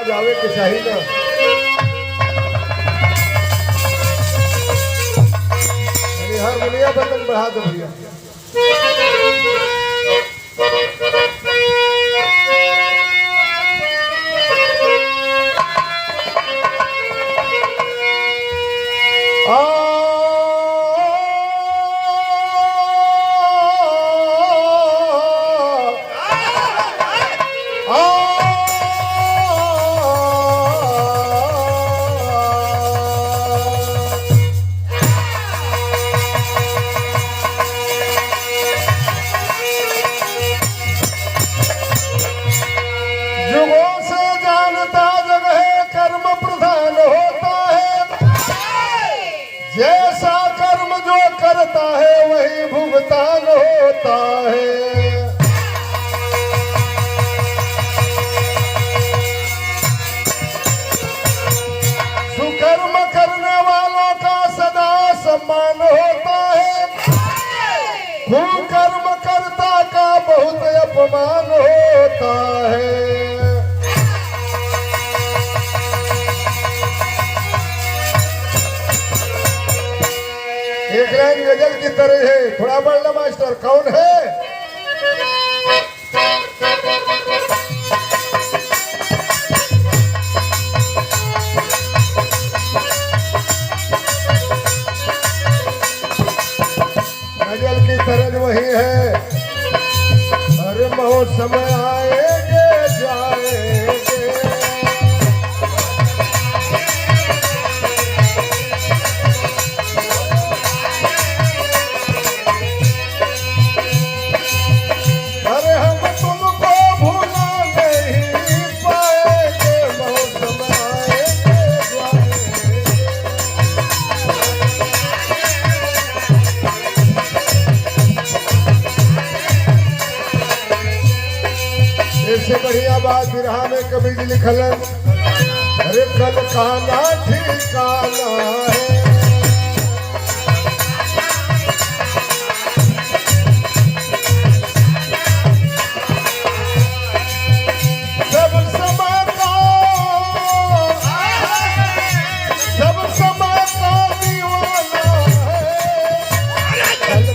आवाज आवे के चाहिए ना। हारमोनिया बटन बढ़ा दो भैया। जैसा कर्म जो करता है वही भुगतान होता है। सुकर्म करने वालों का सदा सम्मान होता है, कुकर्म कर्ता का बहुत अपमान होता है। एक लाइन गजल की तरह है, थोड़ा बढ़ना मास्टर, कौन है? गजल की तरह वही है, अरे मौसम आएंगे जाएंगे, बढ़िया बात विरहा में कभी भी लिखल, अरे कल काना ठिकाना है, सब समय का दीवाना है, कल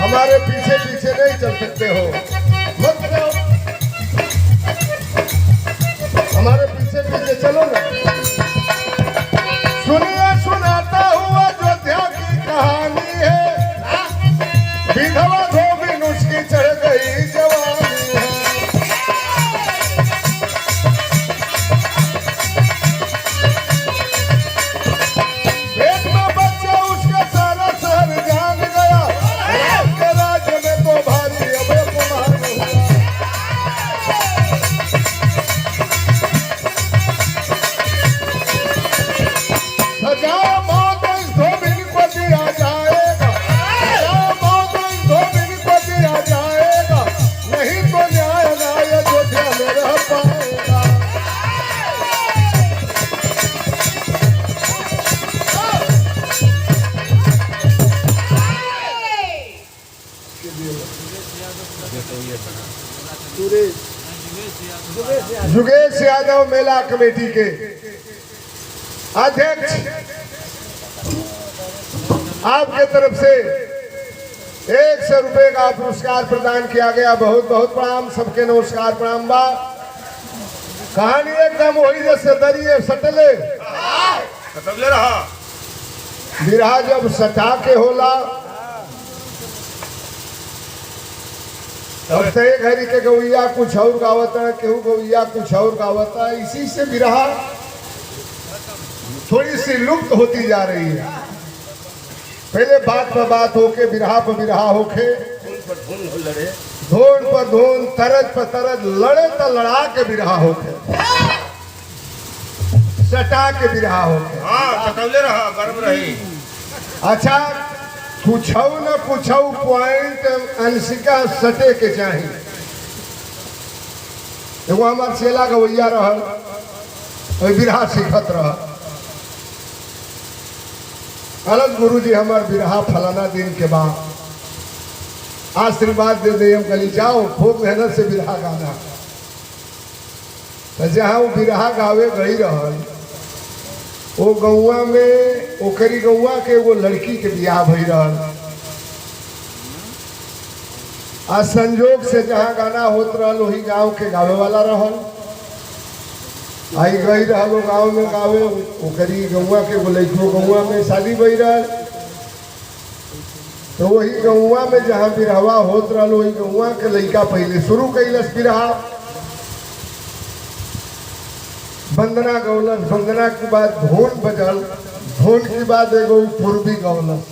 हमारे पीछे पीछे नहीं चल सकते हो, मत जाओ, हमारे पीछे पीछे चलो ना। सुनिए सुनाता हूँ अयोध्या की कहानी है, विधवा धोबी उसकी चढ़ गई जवानी है, पेट में बच्चा उसका सारा शहर जान गया, जुगेश यादव मेला कमेटी के अध्यक्ष, आपके तरफ से 100 रुपए का पुरस्कार प्रदान किया गया। बहुत बहुत प्रणाम, सबके नमस्कार प्रणाम बा। कहानी एकदम वही जैसे दरिए सटले रहा, बिरहा जब सटा के होला अब तय घड़ी के गवैया कुछ और गावता है, केहू गवैया कुछ और गावता है, इसी से बिरहा थोड़ी सी लुप्त होती जा रही है। पहले बात पर बात होके, बिरहा पर बिरहा होके, धोन पर धोन, तरज पर तरज, लड़े तो लड़ा के बिरहा होके, सटा के बिरहा होके, हाँ, सटौले रहा, गर्म रही। अच्छा कुछ न कुछ पॉइंट अंशिका सटे के चाहिए। एगो हमार चेला गवैया रहल, बिरहा सीखत रह। अलग गुरु जी हमार बिरहा फलाना दिन के बाद आशीर्वाद दे दे, हम कहली जाओ खूब मेहनत से बिरहा गाना। तो जहाँ वो बिरहा गावे गई रहल, वो गौवा में ओकरी गौवा के वो लड़की के बियाह भई रहल। आज संजोग से जहाँ गाना होत रहल वही गांव के गावे वाला रहल। आई गई रहल वो गाँव में गावे, ओकरी गौवा के वो लड़कियों गौवा में शादी भई रहल। तो वही गौवा में जहाँ बिरहवा होत रहल वही गौवा के लड़का पहले शुरू कैलस बिरहा। वंदना गौलस, वंदना के बाद धोन बजल, धोन के बाद एगो पूर्वी गौलस।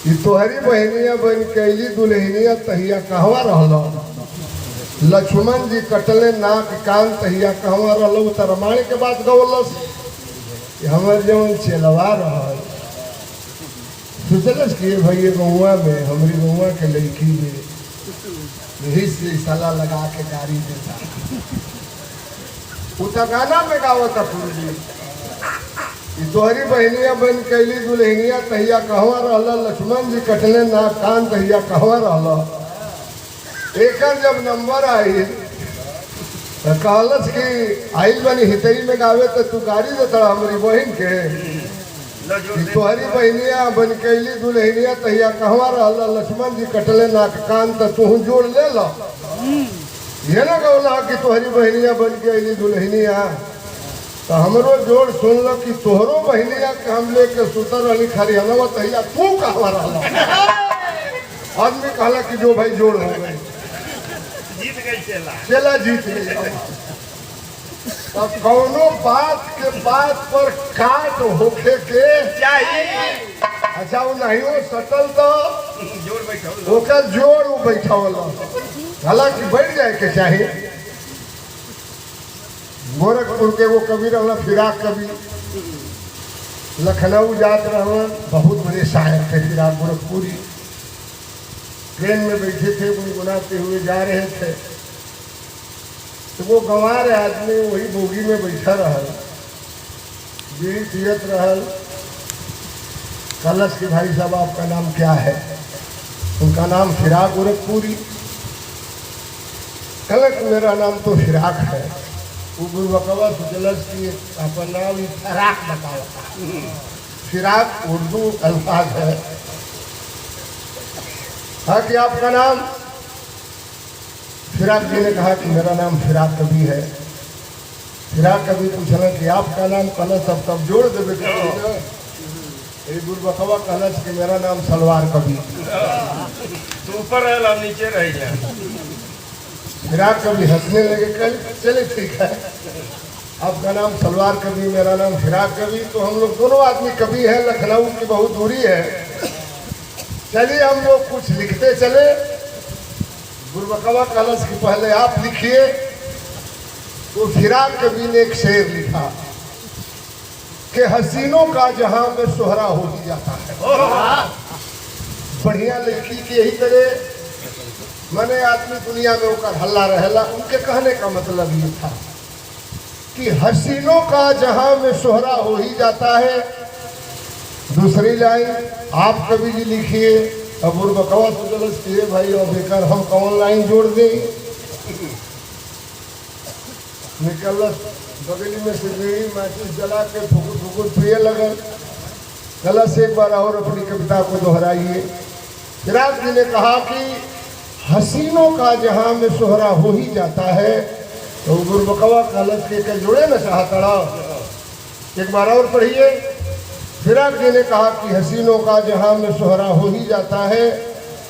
ये तोहरी बहनिया बन कैली दुल्हनिया तहिया कहवा रहल। लक्ष्मण जी कटले नाक कान तहिया कहवा रहल। तो रामायण के बाद गौलस हमार जवन चेलवा रहल, सोचलस कि भाई गौवा में हमारी गौवा के लड़की में यही से साला लगा के गाड़ी देता। वो तो गाना में गावता पूर्वी, तोहरी बहनिया बन कैली दुल्हनिया तहिया कहवा रहल। लक्ष्मण जी कटले ना कान तहिया कहवा रहल। एकर जब नंबर आई तो कहलस कि आइल बनी हितई में गावे तो तू गाड़ी देता हमारी बहन के। तोहरी बहनिया बन कैली दुल्हनिया तहिया कहवा रहल। लक्ष्मण जी कटले ना कान तो तू जोड़ ले लो। ये ना कहला कि तोहरी बहनिया बन के अली दुल्हनिया, तो हमरो जोड़ सुन लो कि तोहरो बहनिया के हम लेके सुतर रही खरी हलवा तहिया तू कहवा रहा। आदमी कहला कि जो भाई जोड़ हो गई, जीत गई चेला जीत गई। अब कौनो बात के बात पर काट होखे के चाहिए। अच्छा वो नहीं हो सटल तो जोड़ बैठा ओकर जोड़ वो बैठावल, हालांकि बैठ जाए के चाहिए। गोरखपुर के वो कवि रहना फिराक कवि, लखनऊ जात रहना, बहुत बड़े शायर थे फिराक गोरखपुरी। ट्रेन में बैठे थे, गुनगुनाते हुए जा रहे थे, तो वो गंवार आदमी वही बोगी में बैठा रहल, बीड़ी पियत रहल। कलश के भाई साहब आपका नाम क्या है? उनका नाम फिराक गोरखपुरी। कलश मेरा नाम तो फिराक है। वो बुरबकवा सोचलस कि अपन नाम फिराक बताया। फिराक उर्दू अल्फाज है। हाँ कि आपका नाम? फिराक जी ने कहा कि मेरा नाम फिराक कवि है। फिराक कवि पूछना कि आपका नाम? कलश अब तब जोड़ देवे। बुरबकवा कलश कि मेरा नाम सलवार कवि। तो ऊपर रह नीचे रह गया। फिराक कवि हंसने लगे, कल चले ठीक है, आपका नाम सलवार कवि, मेरा नाम फिराक कवि, तो हम लोग दोनों आदमी कवि हैं। लखनऊ की बहुत दूरी है, चलिए हम लोग कुछ लिखते चले। बुरबकवा कलश की पहले आप लिखिए। तो फिराक कवि ने एक शेर लिखा कि हसीनों का जहां में सोहरा हो ही जाता है। बढ़िया लड़की की यही तरह मने आदमी दुनिया में होकर हल्ला रहेला। उनके कहने का मतलब ये था कि हसीनों का जहां में सोहरा हो ही जाता है। दूसरी लाइन आप कवि जी लिखिए। अब बुरबकवा सोचलस कि भाई अब बेकार हम कौन लाइन जोड़ दें। निकलस बगली में से बीड़ी माचिस जला के फुकुर फुकुर पिए लगल। कलश एक बार और अपनी कविता को दोहराइए। फिराक जी ने कहा कि हसीनों का जहां में सोहरा हो ही जाता है। तो बुरबकवा कलश के जोड़े न चाहता। एक बार और पढ़िए। फिराक जी ने कहा कि हसीनों का जहां में सोहरा हो ही जाता है।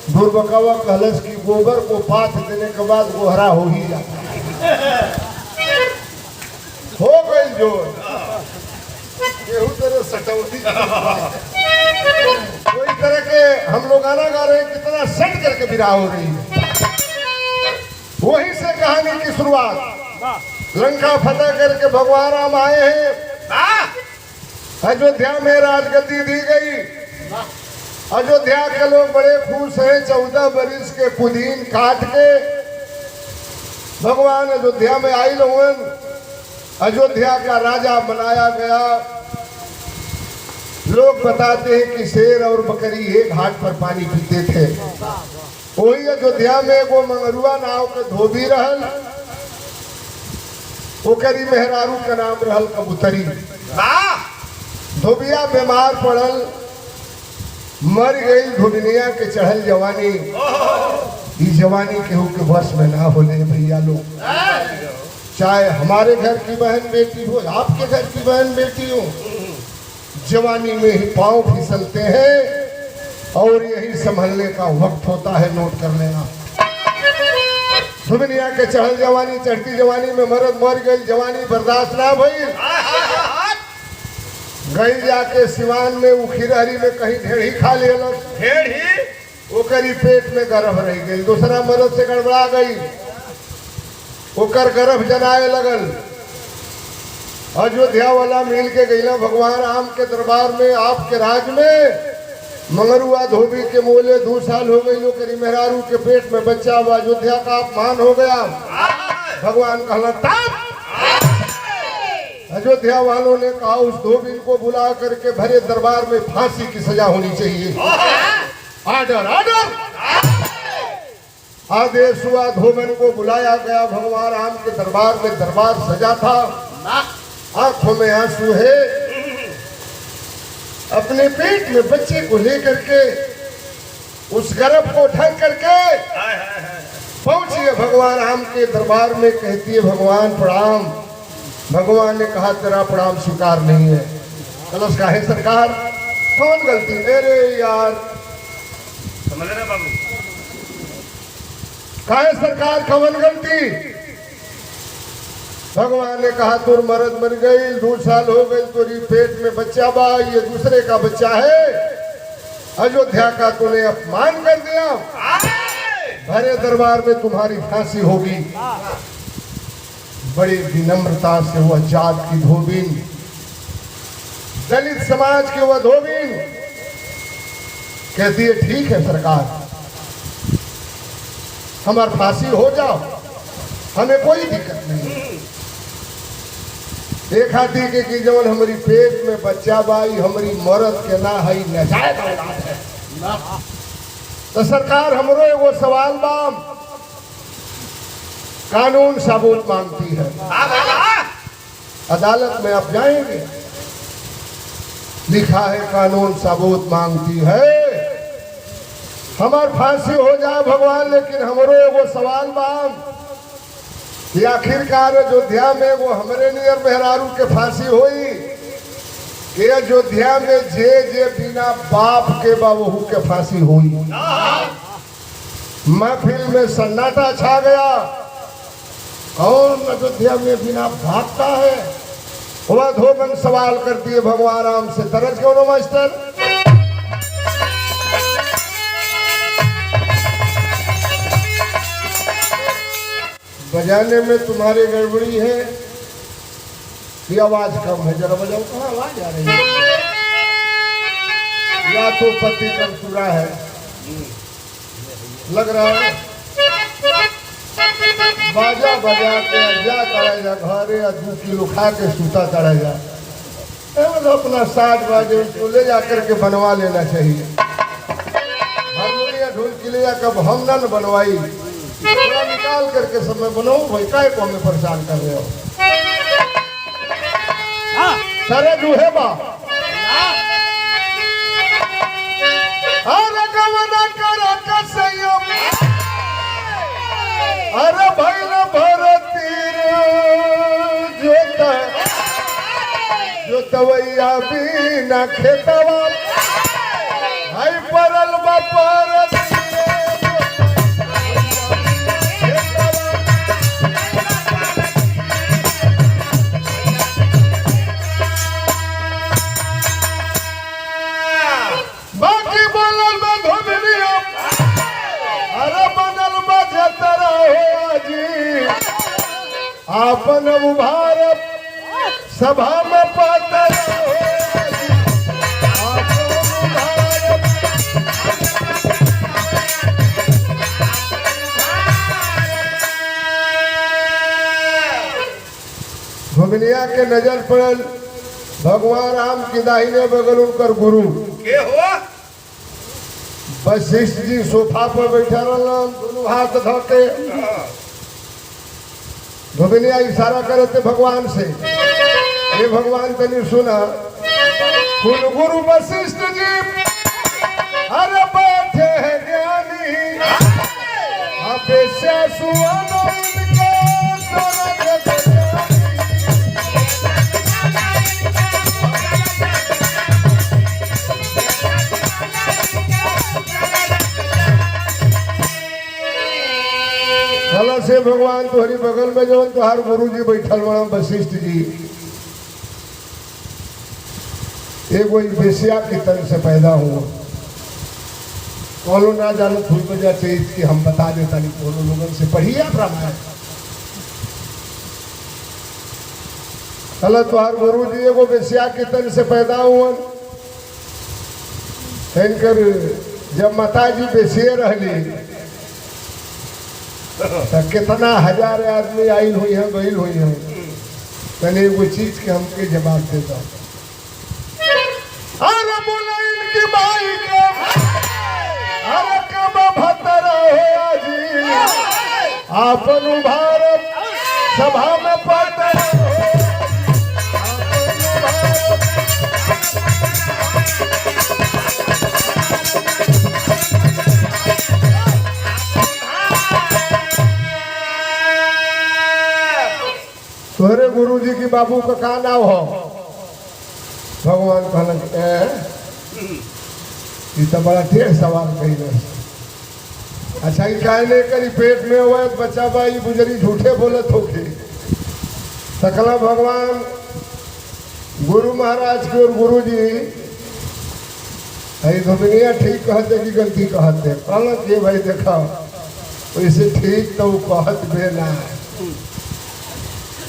बुरबकवा कलश की गोबर को पाथ देने के बाद गोहरा हो ही जाता है। हो गई जोड़। केहू तरह सटौती कोई तरह के हम लोग गाना गा रहे हैं, कितना सट करके विदा हो रही है। वहीं से कहानी की शुरुआत। लंका फतेह करके भगवान राम आए हैं, अयोध्या में राजगद्दी दी गई। अयोध्या के लोग बड़े खुश हैं। 14 बरिस के पुदीन काट के भगवान अयोध्या में आई लोगन। अयोध्या का राजा बनाया गया। लोग बताते हैं कि शेर और बकरी एक घाट पर पानी पीते थे। वही अयोध्या में वो मंगरुआ नाव के धोबी रहल। ओकरी मेहरारू का नाम रहल कबूतरी। धोबिया बीमार पड़ल, मर गई। धोबिनिया के चढ़ल जवानी। ये जवानी केहू के वश में ना होले भैया लोग। चाहे हमारे घर की बहन बेटी हो, आपके घर की बहन बेटी हो, जवानी में ही पांव फिसलते हैं और यही संभलने का वक्त होता है। नोट कर लेना। धोबिनिया के चढ़ल जवानी, चढ़ती जवानी में मर्द मर गई। जवानी बर्दाश्त ना भई, गई जाके सिवान में उखीरहरी में कहीं ढेड़ी खा लेलस। ढेड़ी ओकरी पेट में गर्भ रह गई। दूसरा मर्द से गड़बड़ा गई, ओकर गर्भ जनाए लगल। अयोध्या वाला मिल के गईला भगवान राम के दरबार में, आपके राज में मंगरुआ धोबी के मोले 2 साल हो गई। ओकरी मेहरारू के पेट में बच्चा हुआ। अयोध्या का अपमान हो गया। भगवान कहला तब अयोध्या वालों ने कहा उस धोबी को बुला करके भरे दरबार में फांसी की सजा होनी चाहिए। Order order. आदेश हुआ, धोबन को बुलाया गया। भगवान राम के दरबार में दरबार सजा था। आंखों में आंसू है। अपने पेट में बच्चे को लेकर के उस गर्भ को ढक करके पहुंची है भगवान राम के दरबार में। कहती है भगवान प्रणाम। भगवान ने कहा तेरा प्रणाम स्वीकार नहीं है। कलश का है सरकार, कौन गलती? अरे यार समझ रहे बाबू, काहे सरकार कौन गलती? भगवान ने कहा तुर मर्द मर गई, 2 साल हो गए, तुरी पेट में बच्चा बा, ये दूसरे का बच्चा है। अयोध्या का तूने अपमान कर दिया। भरे दरबार में तुम्हारी फांसी होगी। बड़ी विनम्रता से वह जात की धोबिन, दलित समाज की वह धोबिन कहती है ठीक है सरकार, हमारी फांसी हो जाओ, हमें कोई दिक्कत नहीं। देखा थी कि जवन हमारी पेट में बच्चा बाई हमारी मरद के ना है, नजायज औलाद है। तो सरकार हमरो एगो सवाल बाम, कानून सबूत मांगती है। अदालत में आप जाएंगे, लिखा है कानून सबूत मांगती है। हमार फांसी हो जाए भगवान, लेकिन हमरो एगो सवाल बाम कि आखिरकार अयोध्या में वो हमरे नियर मेहरारू के फांसी हुई कि अयोध्या में जे जे बिना बाप के बाबू के फांसी हुई। महफिल में सन्नाटा छा गया। कौन अयोध्या में बिना बाप का है? वह धोबन सवाल करती है भगवान राम से, तरज क्यों नो मास्टर? बजाने में तुम्हारी गड़बड़ी है, ये आवाज कम है, जरा बजाओ। कहाँ आवाज आ रही है? या तो पति कमसुरा है लग रहा है। बाजा बजा के जा चढ़ा जा घरे, 2 किलो खा के सूता चढ़ा जा। अपना 60 बाजे उसको ले जा करके बनवा लेना चाहिए। हारमोनिया ढोलकी ले जाकर हम न बनवाई, थोड़ा निकाल करके समय बनाओ भाई, काय को हमें परेशान कर रहे हो? सारे जूहे बा अरे गवना करा कसैयो, अरे भैल भरतीर जोता जोतवैया बिना खेतवा भाई परल बापर आपन भारत सभा में पाता। धुमनिया के नजर पड़ल भगवान राम की दाहिने बगल उनकर गुरु के हो वशिष्ठ जी सोफा पर बैठा रहलन, दोनों हाथ धो के धुमनिया इशारा करते भगवान से, हे भगवान तनी सुना, कुल गुरु वशिष्ठ जी अरे बैठे हैं ज्ञानी, अपेक्षा सुनो इनके स्वर्ग के कल से भगवान तुम्हारी बगल में जो तुहार गुरु जी बैठल बड़ा वशिष्ठ जी, एगो बेसिया की तन से पैदा हुआ, कौनो ना जानो फूल बजा चीज की हम बता देता नहीं, कोनो लोगों से पढ़िए आप रामायण। कल तुहार गुरु जी एगो बेसिया की तन से पैदा हुआ, इनकर जब माता जी बेसिए रहली तो कितना हजार आदमी आई हुई है गईल हुई है, मैंने वो चीज के हमके जवाब देता अरे बोला इनकी माई के अरे कब भतर हो जी आपन भारत सभा में पतर तोहरे गुरु जी की बाबू का का नाम हो? भगवान कहलन ये तो बड़ा ढेर सवाल कही रहे। अच्छा ये कहने करी पेट में हुआ बच्चा बाई गुजरी झूठे बोलत होके सकला भगवान गुरु महाराज की और गुरु जी धुमनिया ठीक कहते कि गलती कहते? कहलत ये भाई देखा वैसे ठीक तो कहत बे ना,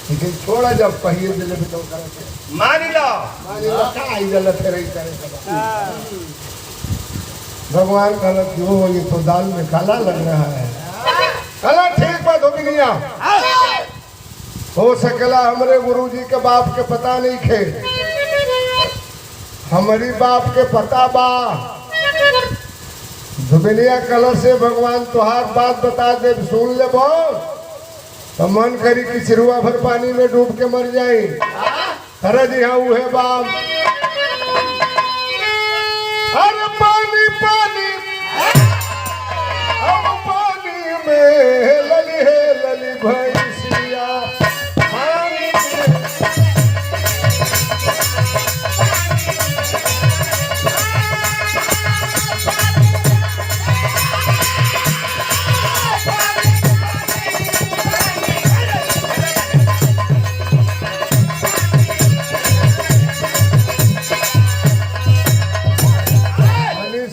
लेकिन थोड़ा जब पहिए दिले भी तो करते मानी लो का आई जल फिर करे भगवान कहला क्यों ये तो दाल में काला लग रहा है। कहला ठीक बात होगी नहीं हो सकेला हमरे गुरु जी के बाप के पता नहीं खे, हमारी बाप के पता बा। धुमनिया कलर से भगवान तुहार बात बता दे, सुन ले बहुत तो मन करी कि सिरुआ भर पानी में डूब के मर जाए। अरे जी हाँ है बाप, अरे पानी पानी अब पानी में लली है लली भैंसिया पानी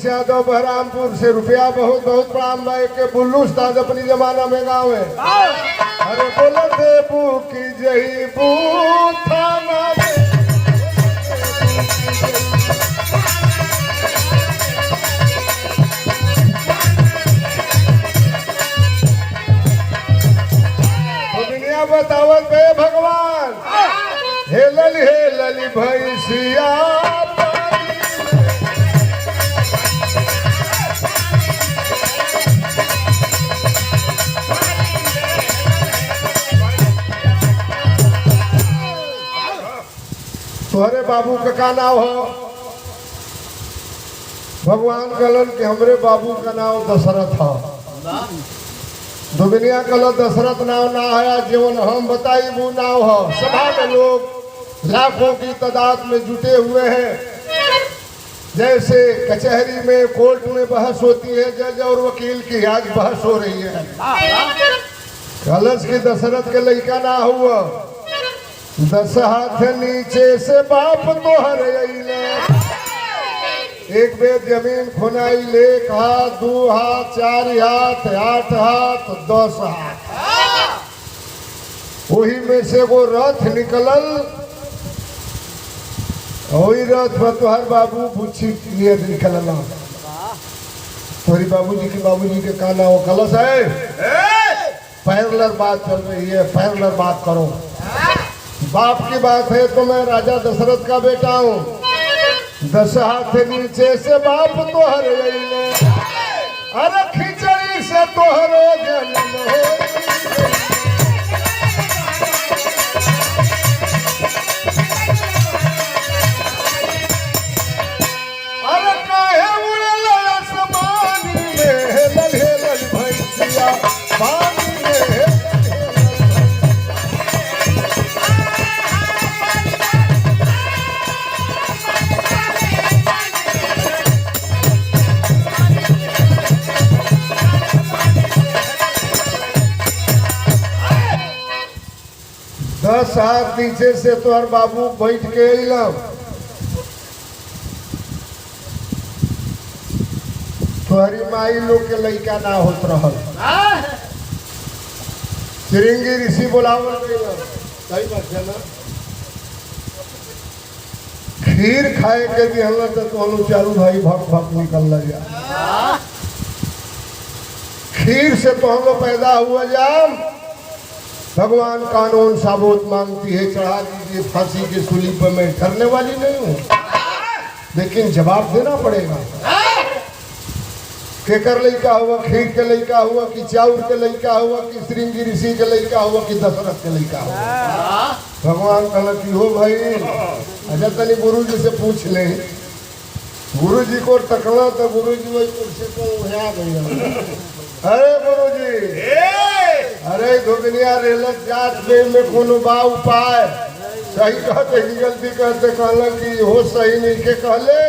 यादव बहरामपुर से रुपया बहुत बहुत प्रणाम भाई के बुल्लू उस्ताद अपनी जमाना में गाँव है। अरे बोलो देबू की जही बू थाना दुनिया बतावत बे भगवान हे लली भैंसिया तोहरे बाबू का का नाम हो? भगवान कहलन कि हमरे बाबू का नाम दशरथ है। दुनिया कहल दशरथ नाम ना है, जीवन हम बताई वो नाम हो। सभा में लोग लाखों की तादाद में जुटे हुए हैं, जैसे कचहरी में कोर्ट में बहस होती है जज और वकील की, आज बहस हो रही है। कलश की दशरथ के लड़का ना हुआ, 10 हाथ नीचे से बाप तोहर अइले, एक बेर जमीन खुनाई ले, 1 हाथ 2 हाथ 4 हाथ 8 हाथ 10 हाथ, वही में से वो रथ निकलल, वही रथ पर तोहर बाबू पूछी लिए निकलना। तोहरी बाबूजी के बाबूजी के काना वो कलश है, पैरलर बात चल रही है, पैरलर बात करो। बाप की बात है तो मैं राजा दशरथ का बेटा हूँ। 10 हाथ नीचे से बाप तोहर अइले, अरे खिचड़ी से तोहरो जन्म हो। अरे काहे उड़ल आसमान में लल्हेलल भैंसिया पानी में। 10 हाथ नीचे से तोहर बाबू बैठ के अइलम। तोहरी माई लोग के लइका ना होत रहल, श्रृंगी ऋषि बोलावल गइल। सही बात है ना। खीर खाए के दिहल तो तोहनु चारू भाई भक भक निकल जा। खीर से तो हम लोग पैदा हुआ जाम। भगवान कानून साबुत मांगती है, चढ़ा दीजिए फांसी की सूली पर। मैं डरने वाली नहीं हूँ, लेकिन जवाब देना पड़ेगा। केकर लइका हुआ, खीर के लइका हुआ कि चाउर के लइका हुआ कि श्रृंगी ऋषि के लइका हुआ कि दशरथ के लइका हुआ। भगवान कहला कि हो भाई, अच्छा तनी गुरु जी से पूछ ले। गुरु जी को तकला तो गुरु जी वही कुर्सी को उड़ा गया। अरे गुरु जी, अरे दुनिया रेलत जात में कोनो बा उपाय। सही कहते कि गलती कहते, कहला कि हो सही नहीं के कहले,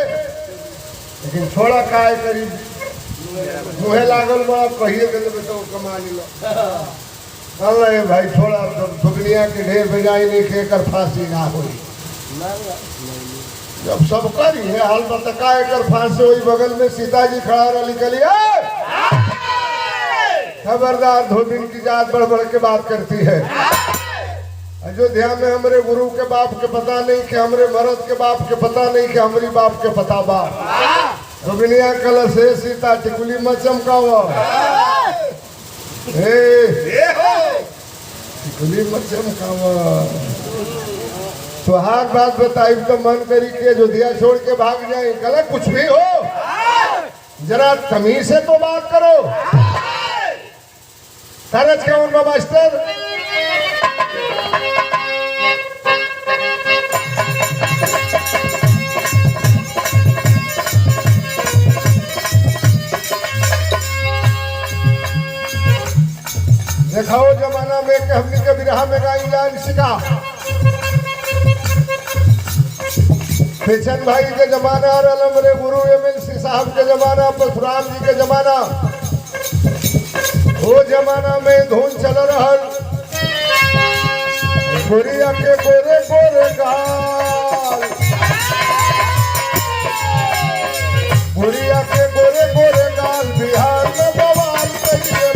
लेकिन थोड़ा काय करी मुहे लागल बड़ा कहिए के बेटा कमा ली। कहला भाई थोड़ा दुनिया के ढेर बजाई नहीं के कर फांसी ना हो। जब सब कर ही है हाल बता कर फांसी हुई, बगल में सीता जी खड़ा रहा। निकलिए खबरदार, धोबिन की जात बढ़ बढ़ के बात करती है। अयोध्या में हमरे गुरु के बाप के पता नहीं कि हमरे मरद के बाप के पता नहीं कि हमारी बाप के पता बा। धोबिनिया कल से सीता टिकुली मत चमकावा, टिकुली मत चमकावा। सुहाग बात बताई तो मन करी के अयोध्या छोड़ के भाग जाए। गलत कुछ भी हो, जरा तमीज से तो बात करो। तरज क्या उनका मास्टर? देखाओ जमाना में कि हमने के विरहा में गाई जान सिका। पेचन भाई के जमाना, मेरे गुरु एमएलसी साहब के जमाना, परशुराम जी के जमाना, वो जमाना में धुन चल रहा। गोरिया के गोरे गोरे गाल, गोरिया के गोरे गोरे गाल, बिहार में बवाल करिए।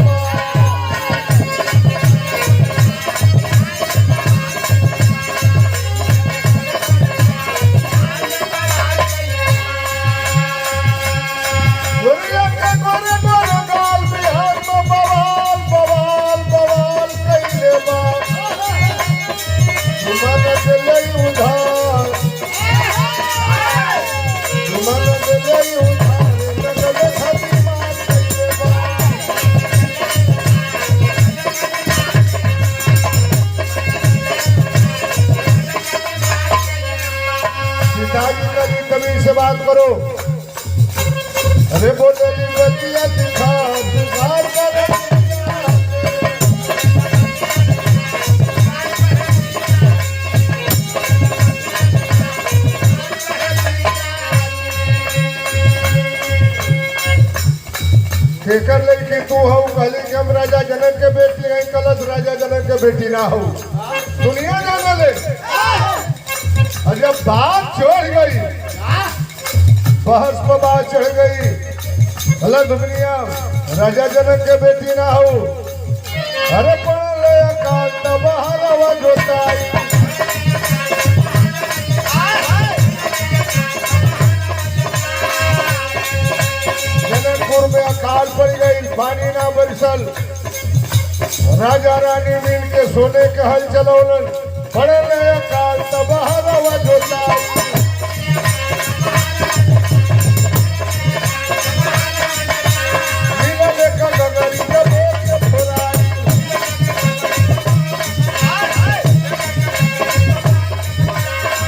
से बात करो। अरे बोले बतिया दिखा दिखार कर। केकर लड़की तू हो, कहली कि हम राजा जनक के बेटी हैं, कलश राजा जनक के बेटी ना हो। दुनिया जाना ले। और जब बात चढ़ गई, बहस पर बात चढ़ गई, भला दुनिया राजा जनक के बेटी ना हो। अरे पढ़ ले अकाल तबाहवा जोताई। जनकपुर में अकाल पड़ गई, पानी ना बरसल। राजा रानी मिल के सोने के हल चलौलन। पड़ल अकाल तब हरवा जोताई मिलल का गगरी जब के फुराई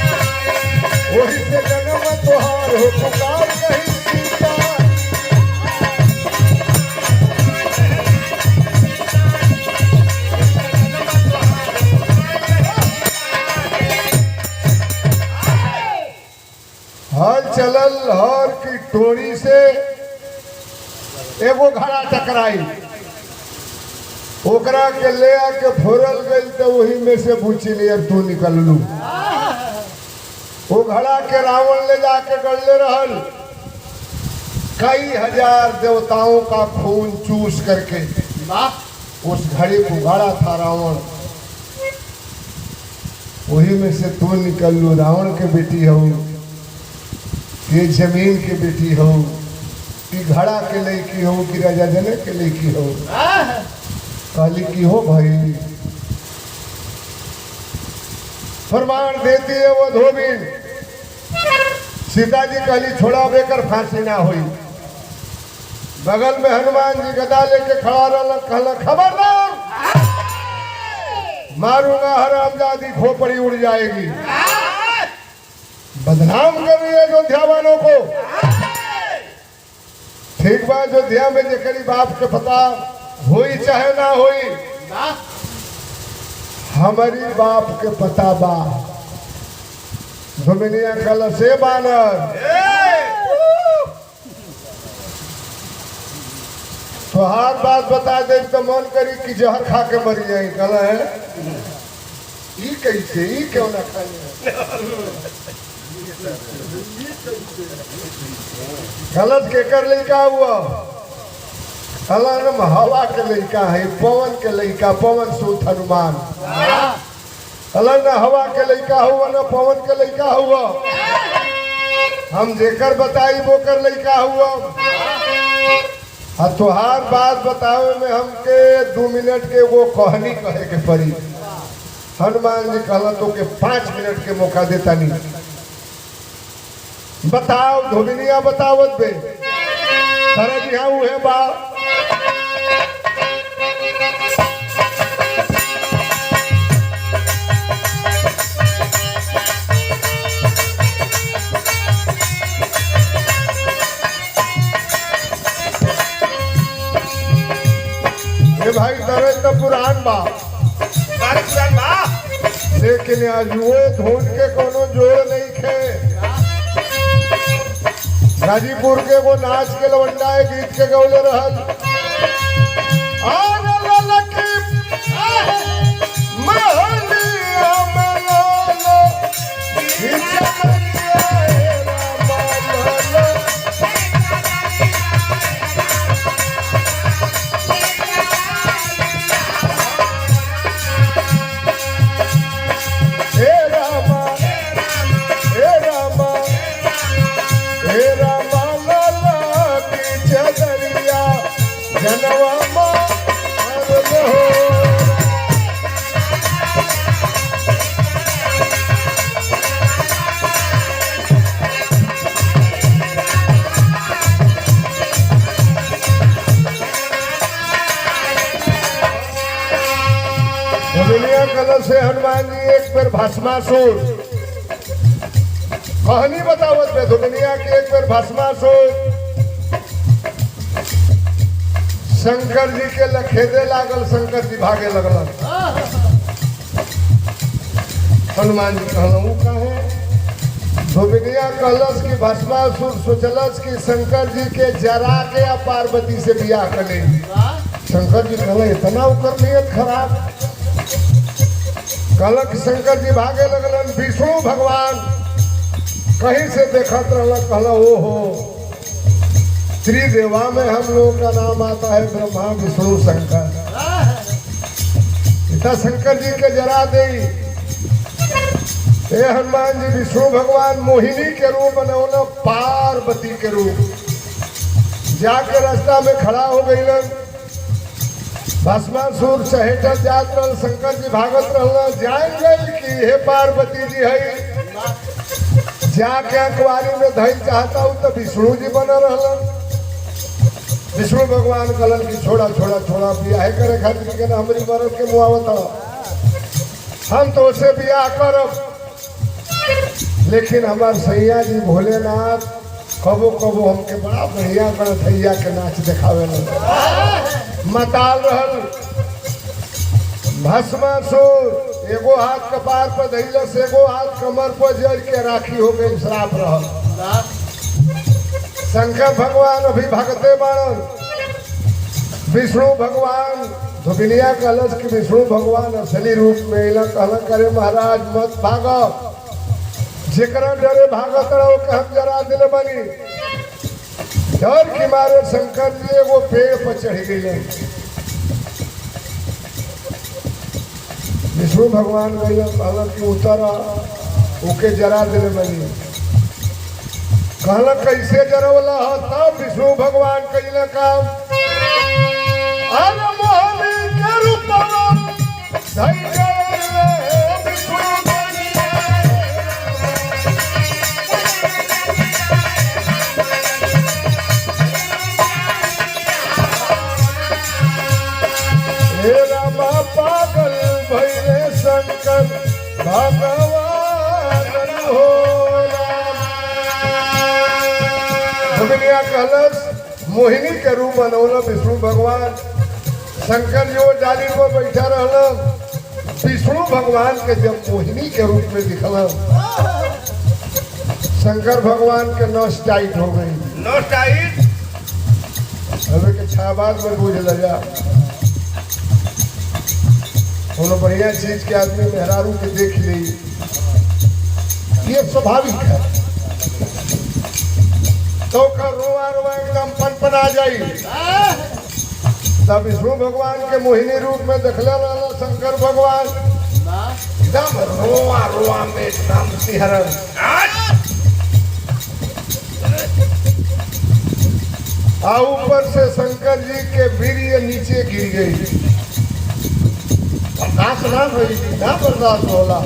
वही से जन्म तोहार हो पुकार कहीं सीता हल चलल हर की टोरी से एगो घड़ा टकराई ओकरा के ले आके फोड़ल गई तो वही में से पूछी लिया तू निकल लू वो घड़ा के रावण ले जाके गड़ले रहल कई हजार देवताओं का खून चूस करके उस घड़ी को घड़ा था रावण वही में से तू निकल लू रावण के बेटी हो ये जमीन की बेटी हो कि घड़ा के लड़की हो कि राजा जनक के लड़की हो काली की हो भाई फरमान देती है वो धोबीन सीता जी कहली छोड़ा बेकर फांसी ना हुई बगल में हनुमान जी गदा लेके खड़ा रहा कहला खबरदार मारूंगा हरामजादी खोपड़ी उड़ जाएगी बदनाम कर रही है अयोध्या वालों को ठीक बा अयोध्या में जेकरी बाप के पता हुई चाहे ना हुई हमारी बाप के पता बा दुनिया कल से बानर तो हर बात बता दे तो मन करी कि जहर खा के मरी जाए कल है ई कैसे ई क्यों ना खाए गलत के कर लड़का हुआ कलम हवा के लड़का है पवन के लड़का पवन सूत हनुमान अलग न हवा के लड़का हुआ न पवन के लड़का हुआ हम जेकर बताई वो कर लड़का हुआ तुहार बात बतावे में हमके 2 मिनट के वो कहानी कहे के पड़ी हनुमान जी कहला तो के 5 मिनट के मौका देता नहीं बताओ धोबिनिया बतावत बे सारा जी हाँ वो है बा ये भाई तरह तो पुरान बा लेकिन आज वो धुन के कोनो जोड़ नहीं खे गाजीपुर के वो नाच के लवंडा गीत के गौले रहल से हनुमान जी एक बार भस्मासुर कहानी बतावत पे दुनिया के एक बार भस्मासुर शंकर जी के लखेदे लागल शंकर जी भागे लगल हनुमान जी कहलू कहे धोबिनिया कहलस कि भस्मासुर सोचलस कि शंकर जी के जरा के या पार्वती से बियाह करे शंकर जी कहले इतना उकर नियत खराब कहल कि शंकर जी भागे लगलन विष्णु भगवान कहीं से देखत रहल कहला ओ हो त्रिदेवा में हम लोगों का नाम आता है ब्रह्मा विष्णु शंकर इतना शंकर जी के जरा दे हनुमान जी विष्णु भगवान मोहिनी के रूप बनौना पार्वती के रूप जाके रास्ता में खड़ा हो गई भस्मासुर सहेटल जात रहल, शंकर जी भागत रहल, जान गई कि हे पार्वती जी है, जाके अखबारी में धैल चाहता हूँ तो विष्णु जी बना रहलन। विष्णु भगवान कहलन कि छोड़ा छोड़ा छोड़ा, बियाह करे खातिर के ना हमारी मरद के मुआवत हम तो उसे बियाह करब, लेकिन हमार सैया जी भोलेनाथ कबो कबो हमके बड़ा बढ़िया गणथैया के नाच दिखावे मताल रहल। भस्मासुर एगो हाथ कपार पर धैलस, एगो हाथ कमर पर जड़ के राखी हो गई, श्राप रहल। शंकर भगवान अभी भगते बाणन, विष्णु भगवान धुबिनिया कहलस कि विष्णु भगवान असली रूप में अला, कहला करे महाराज मत भागो, जेकरा डरे भागत रहो के हम जरा दिल बनी। डर के मारे शंकर जी एगो पेड़ पर चढ़ गए। विष्णु भगवान कहला कि उतर ओके जरा दिल बनी। कहला कैसे जरवला हो, तब विष्णु भगवान कैला काम, अरे मोहनी के रूपवा धई गए विष्णु हे रामा पागल भैले शंकर भगवान हो कलश मोहिनी के रूप बनौल विष्णु भगवान। शंकर जो डाली पर बैठा रहल, विष्णु भगवान के जब मोहिनी के रूप में दिखल, शंकर भगवान के नस टाइट हो गई। नस टाइट हमें के छाबाद में बुझ लगा। कोनो बढ़िया चीज के आदमी मेहरारू के देख ली, ये स्वाभाविक है, तो कर रोआ रोआ एकदम पनपना जाई। तब विष्णु भगवान के मोहिनी रूप में देखले रहल शंकर भगवान, एकदम रोआ रोआ में एकदम सिहरन। आ ऊपर से शंकर जी के वीर्य नीचे गिर गई। बर्दाश्त ना भई, ना बर्दाश्त होला,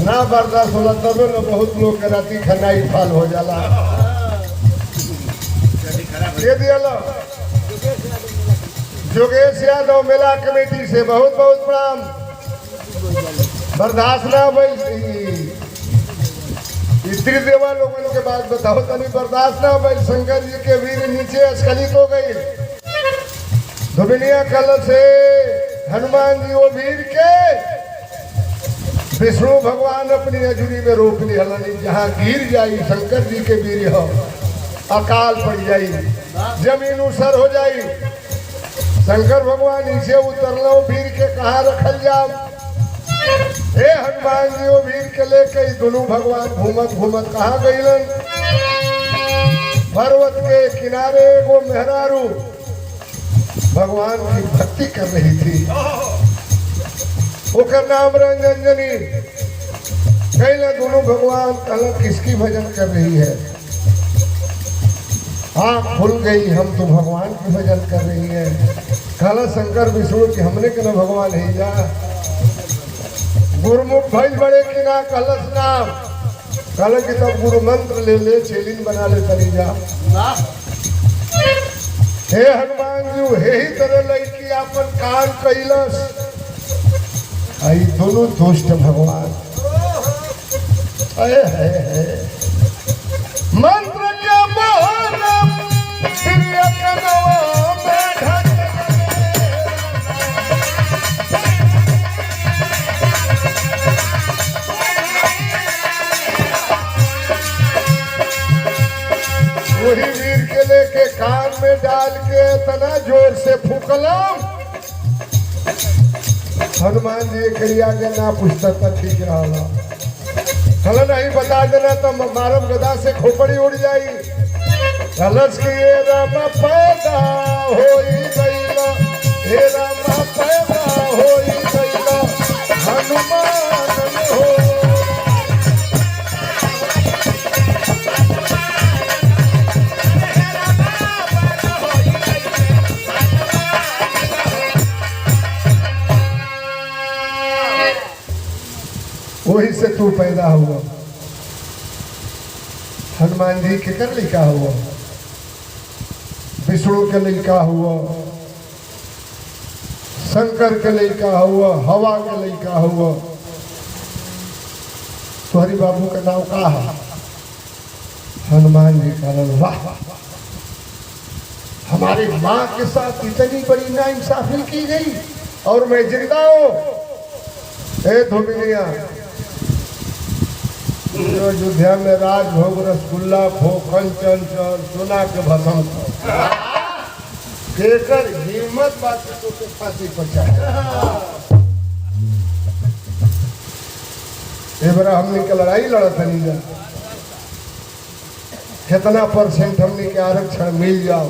ना बर्दाश्त होला तब न बहुत लोग के राती खनाई फाल हो जाला। दे दिया जोगेश यादव मेला कमेटी से बहुत बहुत प्रणाम। बर्दाश्त ना भई, स्त्री देवा लोगों के बात बताओ तनी, बर्दाश्त ना भई, शंकर जी के वीर नीचे स्खलित हो गई। धुबिनिया कल से हनुमान जी वो वीर के विष्णु भगवान अपनी अजूरी में रोक ली हलनी, जहाँ गिर जाई शंकर जी के वीर हो, अकाल पड़ जाई, जमीन उसर हो जाई। शंकर भगवान नीचे उतरलो, वीर के कहाँ रखल जाओ। हे हनुमान जी वो वीर के लेके दोनों भगवान घूमत घूमत कहाँ गईलन, पर्वत के किनारे वो मेहरारू भगवान की भक्ति कर रही थी, उसका नाम रंजनी। कहला दोनों भगवान कहला किसकी भजन कर रही है, आँख खुल गई, हम तो भगवान की भजन कर रही है। कहला शंकर विष्णु की हमने के ना भगवान है जा, गुरुमुख भइल बड़े की ना कहलस नाम, कहला कि तब गुरु मंत्र ले ले, चेलिन बना ले तनी जा। हे हनुमान जी हे ही तरह लड़की अपन कान कैलस, आई दोनों दुष्ट भगवान है मंत्र के मोहन वही वीर के लेके कान में डाल के इतना जोर से फूकलम, हनुमान जी क्रिया के ना पुस्तक पर ठीक रहा, हल नहीं बता देना तो मारम गदा से खोपड़ी उड़ जाई। कलश की ये राम पैदा होई गईला, हे राम पैदा होई गईला, हनुमान हो वही से तू पैदा हुआ। हनुमान जी के कर लिखा हुआ, विष्णु के लिखा हुआ, शंकर के लिखा हुआ, हवा के लिखा हुआ। तो हरि बाबू का नाम का है? हनुमान जी का नाम। वाह, हमारी माँ के साथ इतनी बड़ी नाइंसाफी की गई और मैं जिंदा हूं। ए धोबिनिया, अयोध्या में राजभोग रसगुल्ला खो कंचन चल सोना के भसम देकर हिम्मत बात तो के फांसी पर चढ़ा। ए बरा हमने के लड़ाई लड़त नहीं जा, कितना परसेंट हमने के आरक्षण मिल जाओ,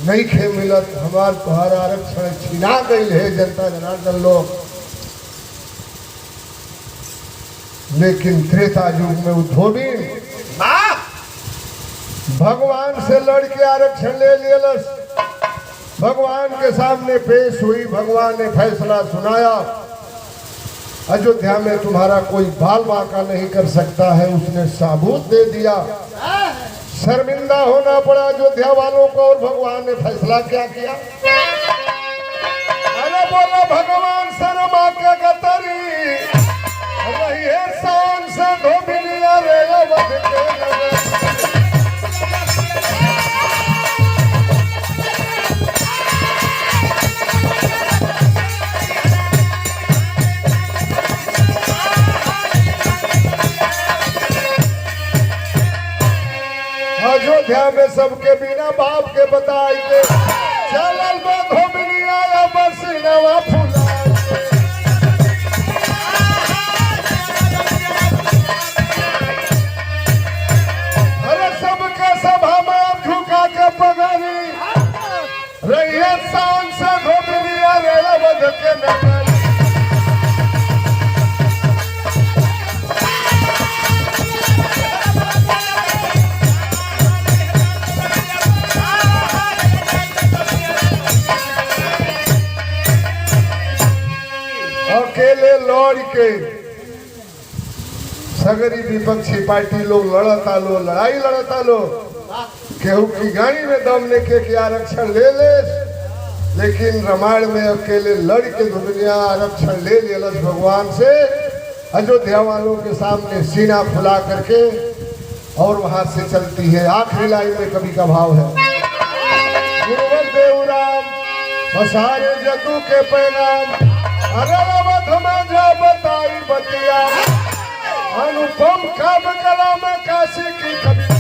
नहीं खे मिलत। हमार तुहार आरक्षण छीना गई है जनता जनार्दन लोग। लेकिन त्रेता युग में धोबीन भगवान से लड़ के आरक्षण ले लियलस। भगवान के सामने पेश हुई, भगवान ने फैसला सुनाया, अयोध्या में तुम्हारा कोई बाल बांका नहीं कर सकता है। उसने साबूत दे दिया, शर्मिंदा होना पड़ा अयोध्या वालों को। और भगवान ने फैसला क्या किया? अरे बोलो भगवान शर्मा के गतरी रही है शान से धोबिनिया रे अवध के नगर। अयोध्या में सबके बिना बाप के बताई के चलल में धोबिनिया या बरसिनवा फूला। अरे सबके सभा में झुका के पगड़ी रही शान से धोबिनिया रे अवध के नगर। अकेले लड़ के सगरी विपक्षी पार्टी लोग लड़ता लो, लड़ाई लड़ता लो, केहू की गाड़ी में दम लेके के आरक्षण ले ले। लेकिन रामायण में अकेले लड़ के दुनिया आरक्षण ले लेलस भगवान से अयोध्या वालों के सामने सीना फुला करके, और वहां से चलती है। आखिरी लाइन में कवि का भाव है, गुरुवर देव राम बसारे जदू के पैगाम। अरे अवध में जो बताई बतिया अनुपम काव्य कला में काशी की कविता।